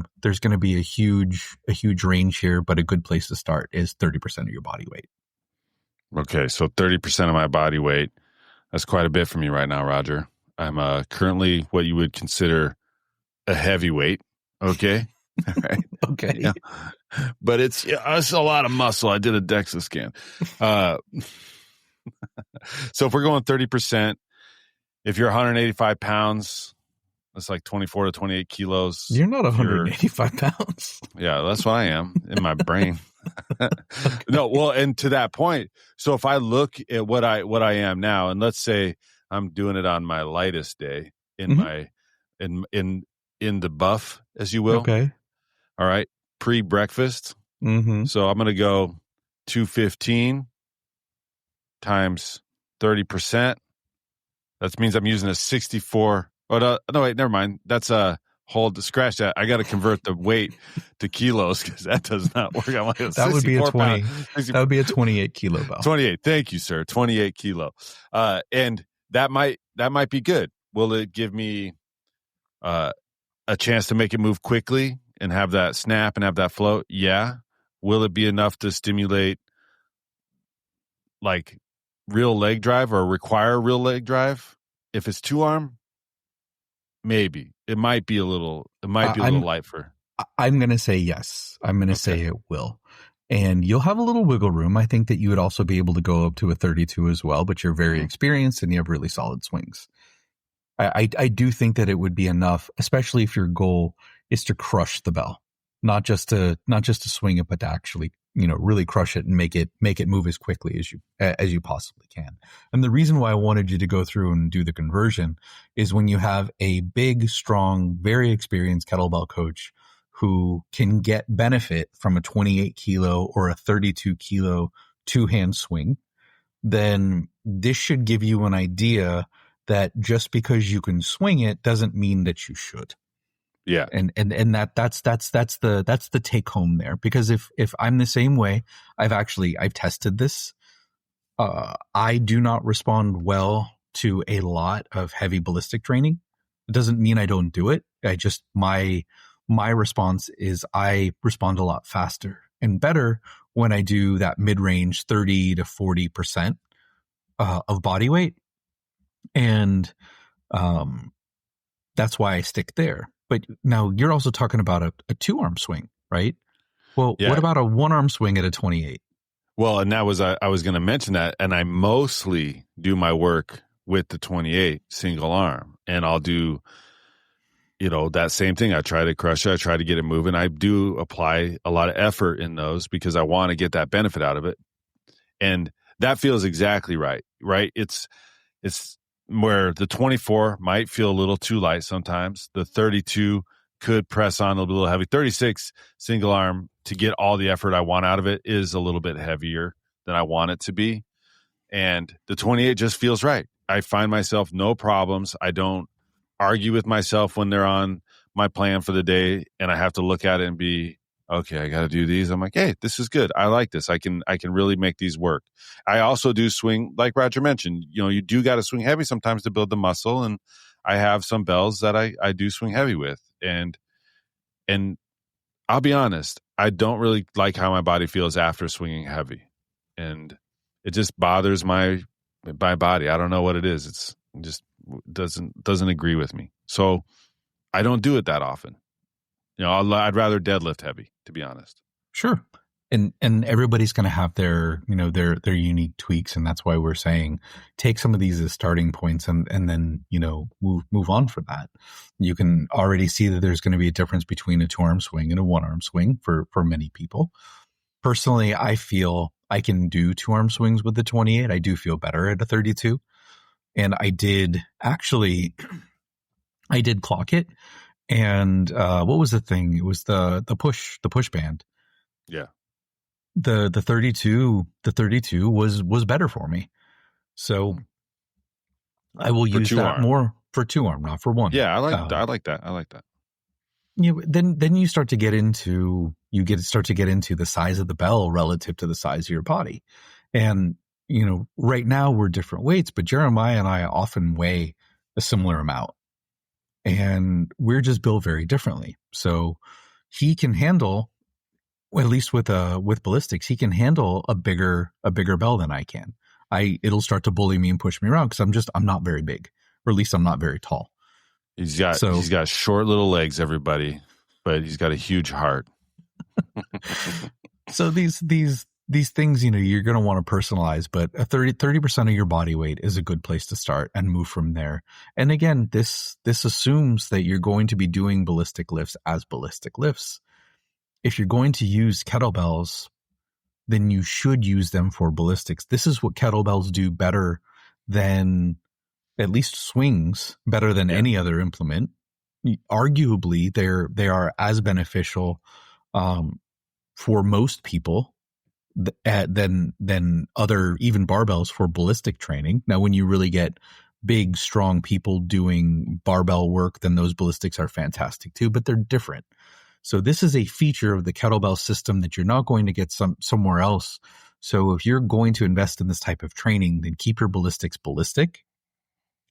Speaker 2: huge range here, but a good place to start is 30% of your body weight. Okay.
Speaker 1: So 30% of my body weight, that's quite a bit for me right now, Roger. I'm currently what you would consider a heavyweight. Okay. All right.
Speaker 2: Okay.
Speaker 1: Yeah. But it's a lot of muscle. I did a DEXA scan. So if we're going 30%, if you're 185 pounds, that's like 24 to 28 kilos.
Speaker 2: You're not 185 pounds.
Speaker 1: Yeah, that's what I am in my brain. No, well, and to that point, so if I look at what I am now, and let's say I'm doing it on my lightest day in my in the buff, as you will.
Speaker 2: Okay.
Speaker 1: All right. Pre-breakfast. So I'm going to go 215 times 30%. That means I'm using a 64. Oh, no, wait, never mind. That's a scratch that. I got to convert the weight to kilos because that does not work. I'm like
Speaker 2: that would be a 20. That would be a 28 kilo bell.
Speaker 1: 28. Thank you, sir. 28 kilo. And that might be good. Will it give me a chance to make it move quickly and have that snap and have that flow? Yeah. Will it be enough to stimulate like real leg drive or require real leg drive? If it's 2-arm, maybe. It might be a little light for.
Speaker 2: I'm going to say yes. I'm going to say it will. And you'll have a little wiggle room. I think that you would also be able to go up to a 32 as well, but you're very experienced and you have really solid swings. I do think that it would be enough, especially if your goal is to crush the bell, not just to swing it, but to actually, really crush it and make it move as quickly as you possibly can. And the reason why I wanted you to go through and do the conversion is when you have a big, strong, very experienced kettlebell coach who can get benefit from a 28 kilo or a 32 kilo two-hand swing, then this should give you an idea that just because you can swing it doesn't mean that you should.
Speaker 1: Yeah.
Speaker 2: And that's the take home there, because if I'm the same way, I've tested this. I do not respond well to a lot of heavy ballistic training. It doesn't mean I don't do it. My response is I respond a lot faster and better when I do that mid-range 30 to 40% of body weight. And that's why I stick there. But now you're also talking about a 2-arm swing, right? Well, What about a 1-arm swing at a 28?
Speaker 1: Well, and that was, I was going to mention that, and I mostly do my work with the 28 single arm, and I'll do, that same thing. I try to crush it. I try to get it moving. I do apply a lot of effort in those because I want to get that benefit out of it. And that feels exactly right? It's where the 24 might feel a little too light sometimes. The 32 could press on a little heavy. 36 single arm, to get all the effort I want out of it, is a little bit heavier than I want it to be. And the 28 just feels right. I find myself no problems. I don't argue with myself when they're on my plan for the day and I have to look at it and be, okay, I got to do these. I'm like, hey, this is good. I like this. I can really make these work. I also do swing, like Roger mentioned, you do got to swing heavy sometimes to build the muscle. And I have some bells that I do swing heavy with. And I'll be honest, I don't really like how my body feels after swinging heavy. And it just bothers my body. I don't know what it is. It just doesn't agree with me. So I don't do it that often. I'd rather deadlift heavy, to be honest.
Speaker 2: Sure. And everybody's going to have their unique tweaks. And that's why we're saying take some of these as starting points and then, move on for that. You can already see that there's going to be a difference between a 2-arm swing and a 1-arm swing for many people. Personally, I feel I can do 2-arm swings with the 28. I do feel better at a 32. And I did clock it. And what was the thing? It was the push band.
Speaker 1: Yeah.
Speaker 2: The 32 was better for me. So I will use that more for 2-arm, not for 1.
Speaker 1: Yeah, I like that.
Speaker 2: Then you start to get into the size of the bell relative to the size of your body. And right now we're different weights, but Jeremiah and I often weigh a similar amount. And we're just built very differently. So he can handle, at least with ballistics, he can handle a bigger bell than I can. It'll start to bully me and push me around because I'm not very big, or at least I'm not very tall.
Speaker 1: He's got short little legs, everybody, but he's got a huge heart.
Speaker 2: So these these things, you're going to want to personalize, but a 30% of your body weight is a good place to start and move from there. And again, this assumes that you're going to be doing ballistic lifts as ballistic lifts. If you're going to use kettlebells, then you should use them for ballistics. This is what kettlebells do better than, at least swings, better than any other implement. Arguably, they are as beneficial for most people than other, even barbells for ballistic training. Now, when you really get big, strong people doing barbell work, then those ballistics are fantastic too, but they're different. So this is a feature of the kettlebell system that you're not going to get somewhere else. So if you're going to invest in this type of training, then keep your ballistics ballistic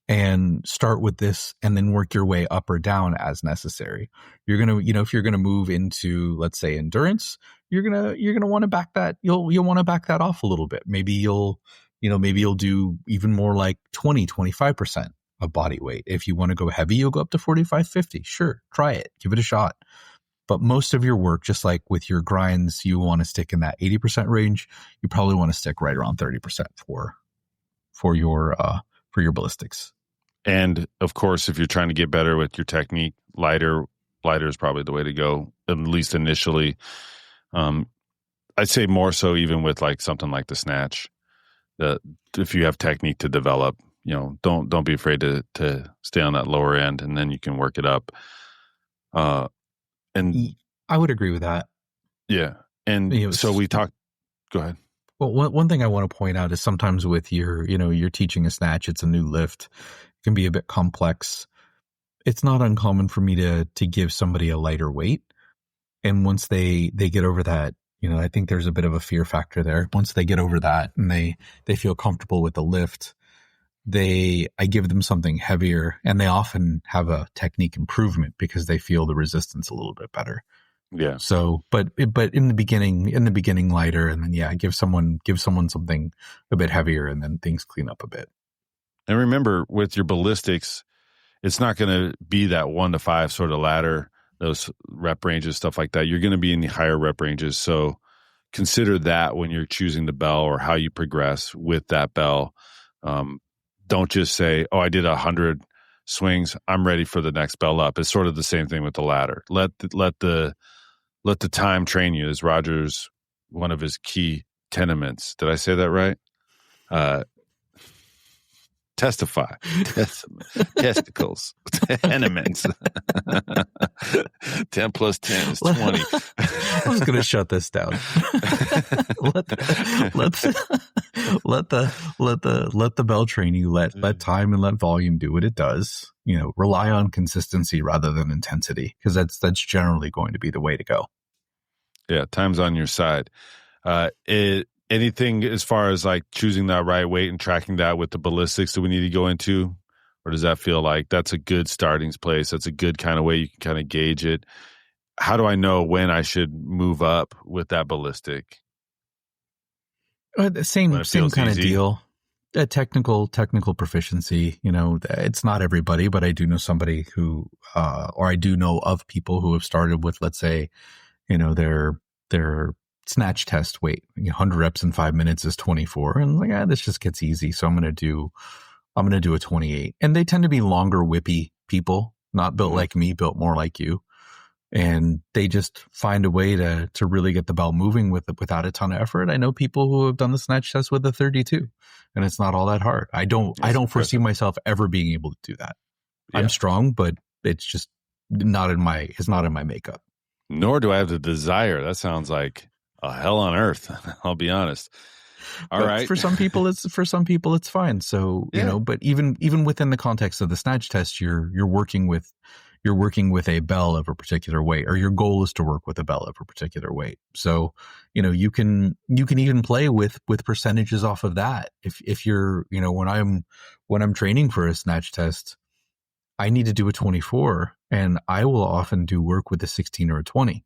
Speaker 2: and start with this and then work your way up or down as necessary. You're going to, if you're going to move into, let's say, endurance, you're going to want to back that. You'll want to back that off a little bit. Maybe you'll do even more like 25% of body weight. If you want to go heavy, you'll go up to 45, 50. Sure. Try it. Give it a shot. But most of your work, just like with your grinds, you want to stick in that 80% range. You probably want to stick right around 30% for your ballistics.
Speaker 1: And of course, if you're trying to get better with your technique, lighter is probably the way to go, at least initially. I'd say more so even with like something like the snatch. If you have technique to develop, don't be afraid to stay on that lower end, and then you can work it up. And
Speaker 2: I would agree with that.
Speaker 1: Yeah. And so we talked, go ahead.
Speaker 2: Well, one thing I want to point out is sometimes with you're teaching a snatch, it's a new lift. It can be a bit complex. It's not uncommon for me to give somebody a lighter weight. And once they get over that, I think there's a bit of a fear factor there. Once they get over that and they feel comfortable with the lift, I give them something heavier, and they often have a technique improvement because they feel the resistance a little bit better.
Speaker 1: Yeah.
Speaker 2: So, but in the beginning lighter, and then give someone something a bit heavier, and then things clean up a bit.
Speaker 1: And remember, with your ballistics, it's not going to be that 1 to 5 sort of ladder, those rep ranges, stuff like that. You're going to be in the higher rep ranges. So consider that when you're choosing the bell or how you progress with that bell. Don't just say, "Oh, I did 100 swings, I'm ready for the next bell up." It's sort of the same thing with the ladder. Let the time train you, is Roger's one of his key tenements. Did I say that right? Testify. Testicles. Tenements. 10 plus 10 is 20.
Speaker 2: I was going to shut this down. let the bell train you. Let time and let volume do what it does. Rely on consistency rather than intensity, because that's generally going to be the way to go.
Speaker 1: Yeah, time's on your side. Anything as far as like choosing that right weight and tracking that with the ballistics that we need to go into? Or does that feel like that's a good starting place? That's a good kind of way you can kind of gauge it. How do I know when I should move up with that ballistic?
Speaker 2: The same kind of deal. Technical proficiency. It's not everybody, but I do know somebody who, or I do know of people who have started with, let's say, their snatch test weight, 100 reps in 5 minutes is 24, and like, this just gets easy, so I'm gonna do a 28. And they tend to be longer, whippy people, not built like me, built more like you, and they just find a way to really get the bell moving without a ton of effort. I know people who have done the snatch test with a 32, and it's not all that hard. I don't foresee myself ever being able to do that. Yeah. I'm strong, but it's just not in my makeup.
Speaker 1: Nor do I have the desire. That sounds like a hell on earth. I'll be honest. All right.
Speaker 2: For some people, it's fine. So, but even within the context of the snatch test, you're working with a bell of a particular weight, or your goal is to work with a bell of a particular weight. So, you can even play with percentages off of that. If you're, when I'm training for a snatch test, I need to do a 24, and I will often do work with a 16 or a 20.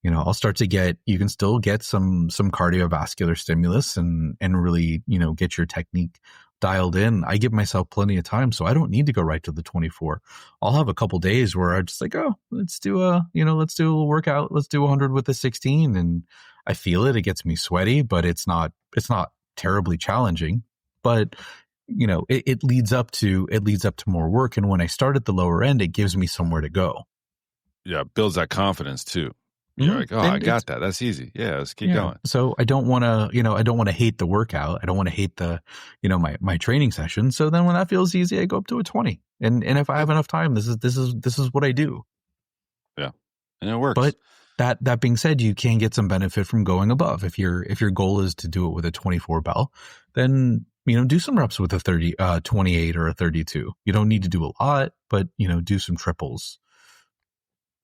Speaker 2: I'll start to you can still get some cardiovascular stimulus and really, get your technique dialed in. I give myself plenty of time, so I don't need to go right to the 24. I'll have a couple days where I just like, oh, let's do a little workout. Let's do 100 with the 16. And I feel it. It gets me sweaty, but it's not terribly challenging. But it leads up to more work. And when I start at the lower end, it gives me somewhere to go.
Speaker 1: Yeah, it builds that confidence too. You're like, oh, I got that. That's easy. Yeah, let's keep going.
Speaker 2: So I don't want to, hate the workout. I don't want to hate the, my training session. So then when that feels easy, I go up to a 20. And if I have enough time, this is what I do.
Speaker 1: Yeah. And it works.
Speaker 2: But that being said, you can get some benefit from going above. If your goal is to do it with a 24 bell, then, do some reps with a 28 or a 32. You don't need to do a lot, but, do some triples.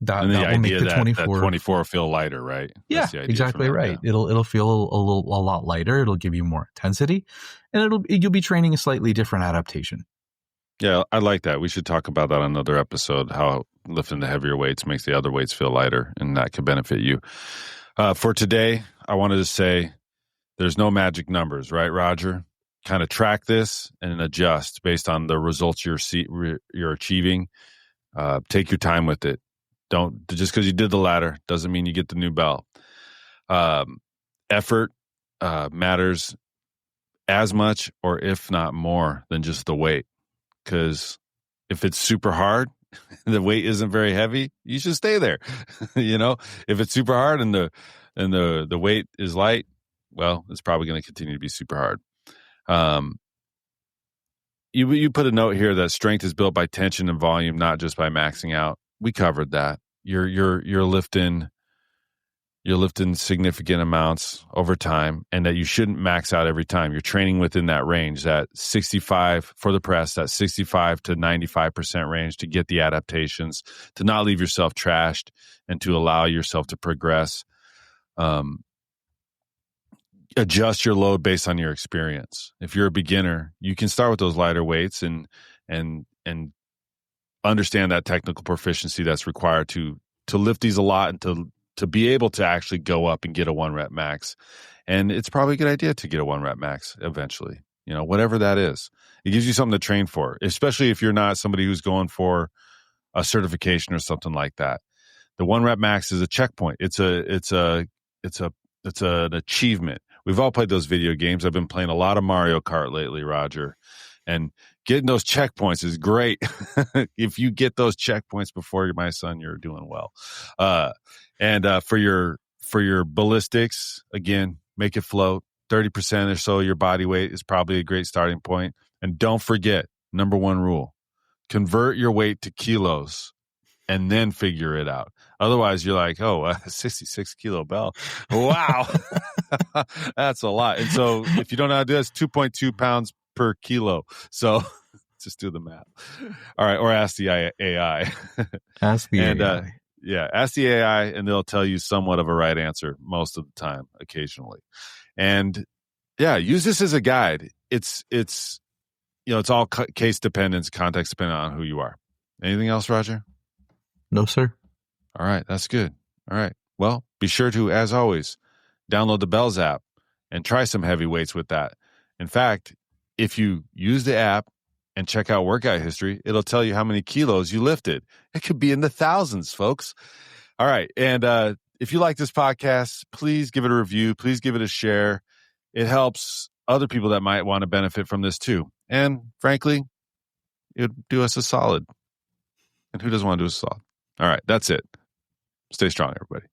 Speaker 2: That will make the 24
Speaker 1: that 24 feel lighter, right?
Speaker 2: Yeah, exactly right. Yeah. It'll feel a lot lighter. It'll give you more intensity, and you'll be training a slightly different adaptation.
Speaker 1: Yeah, I like that. We should talk about that on another episode, how lifting the heavier weights makes the other weights feel lighter, and that could benefit you. For today, I wanted to say there's no magic numbers, right, Roger? Kind of track this and adjust based on the results you're achieving. Take your time with it. Don't just because you did the ladder doesn't mean you get the new belt. Effort matters as much, or if not more, than just the weight. Because if it's super hard, the weight isn't very heavy, you should stay there. If it's super hard and the weight is light, well, it's probably going to continue to be super hard. You put a note here that strength is built by tension and volume, not just by maxing out. We covered that. You're lifting significant amounts over time, and that you shouldn't max out every time. You're training within that range, that 65 for the press, that 65 to 95% range to get the adaptations, to not leave yourself trashed, and to allow yourself to progress. Adjust your load based on your experience. If you're a beginner, you can start with those lighter weights and understand that technical proficiency that's required to lift these a lot and to be able to actually go up and get a 1 rep max. And it's probably a good idea to get a 1 rep max eventually, whatever that is. It gives you something to train for, especially if you're not somebody who's going for a certification or something like that. The 1 rep max is a checkpoint. It's an achievement. We've all played those video games. I've been playing a lot of Mario Kart lately, Roger. And getting those checkpoints is great. If you get those checkpoints before my son, you're doing well. And for your ballistics, again, make it float. 30% or so of your body weight is probably a great starting point. And don't forget, number 1 rule, convert your weight to kilos and then figure it out. Otherwise, you're like, 66 kilo bell. Wow. That's a lot. And so if you don't know how to do that, it's 2.2 pounds per kilo. So just do the math. All right. Or ask the AI.
Speaker 2: Ask the AI.
Speaker 1: Ask the AI, and they'll tell you somewhat of a right answer most of the time, occasionally. And use this as a guide. It's all case dependent, context dependent on who you are. Anything else, Roger?
Speaker 2: No, sir.
Speaker 1: All right. That's good. All right. Well, be sure to, as always, download the Bells app and try some heavy weights with that. In fact, if you use the app and check out workout history, it'll tell you how many kilos you lifted. It could be in the thousands, folks. All right. And if you like this podcast, please give it a review. Please give it a share. It helps other people that might want to benefit from this too. And frankly, it would do us a solid. And who doesn't want to do us a solid? All right. That's it. Stay strong, everybody.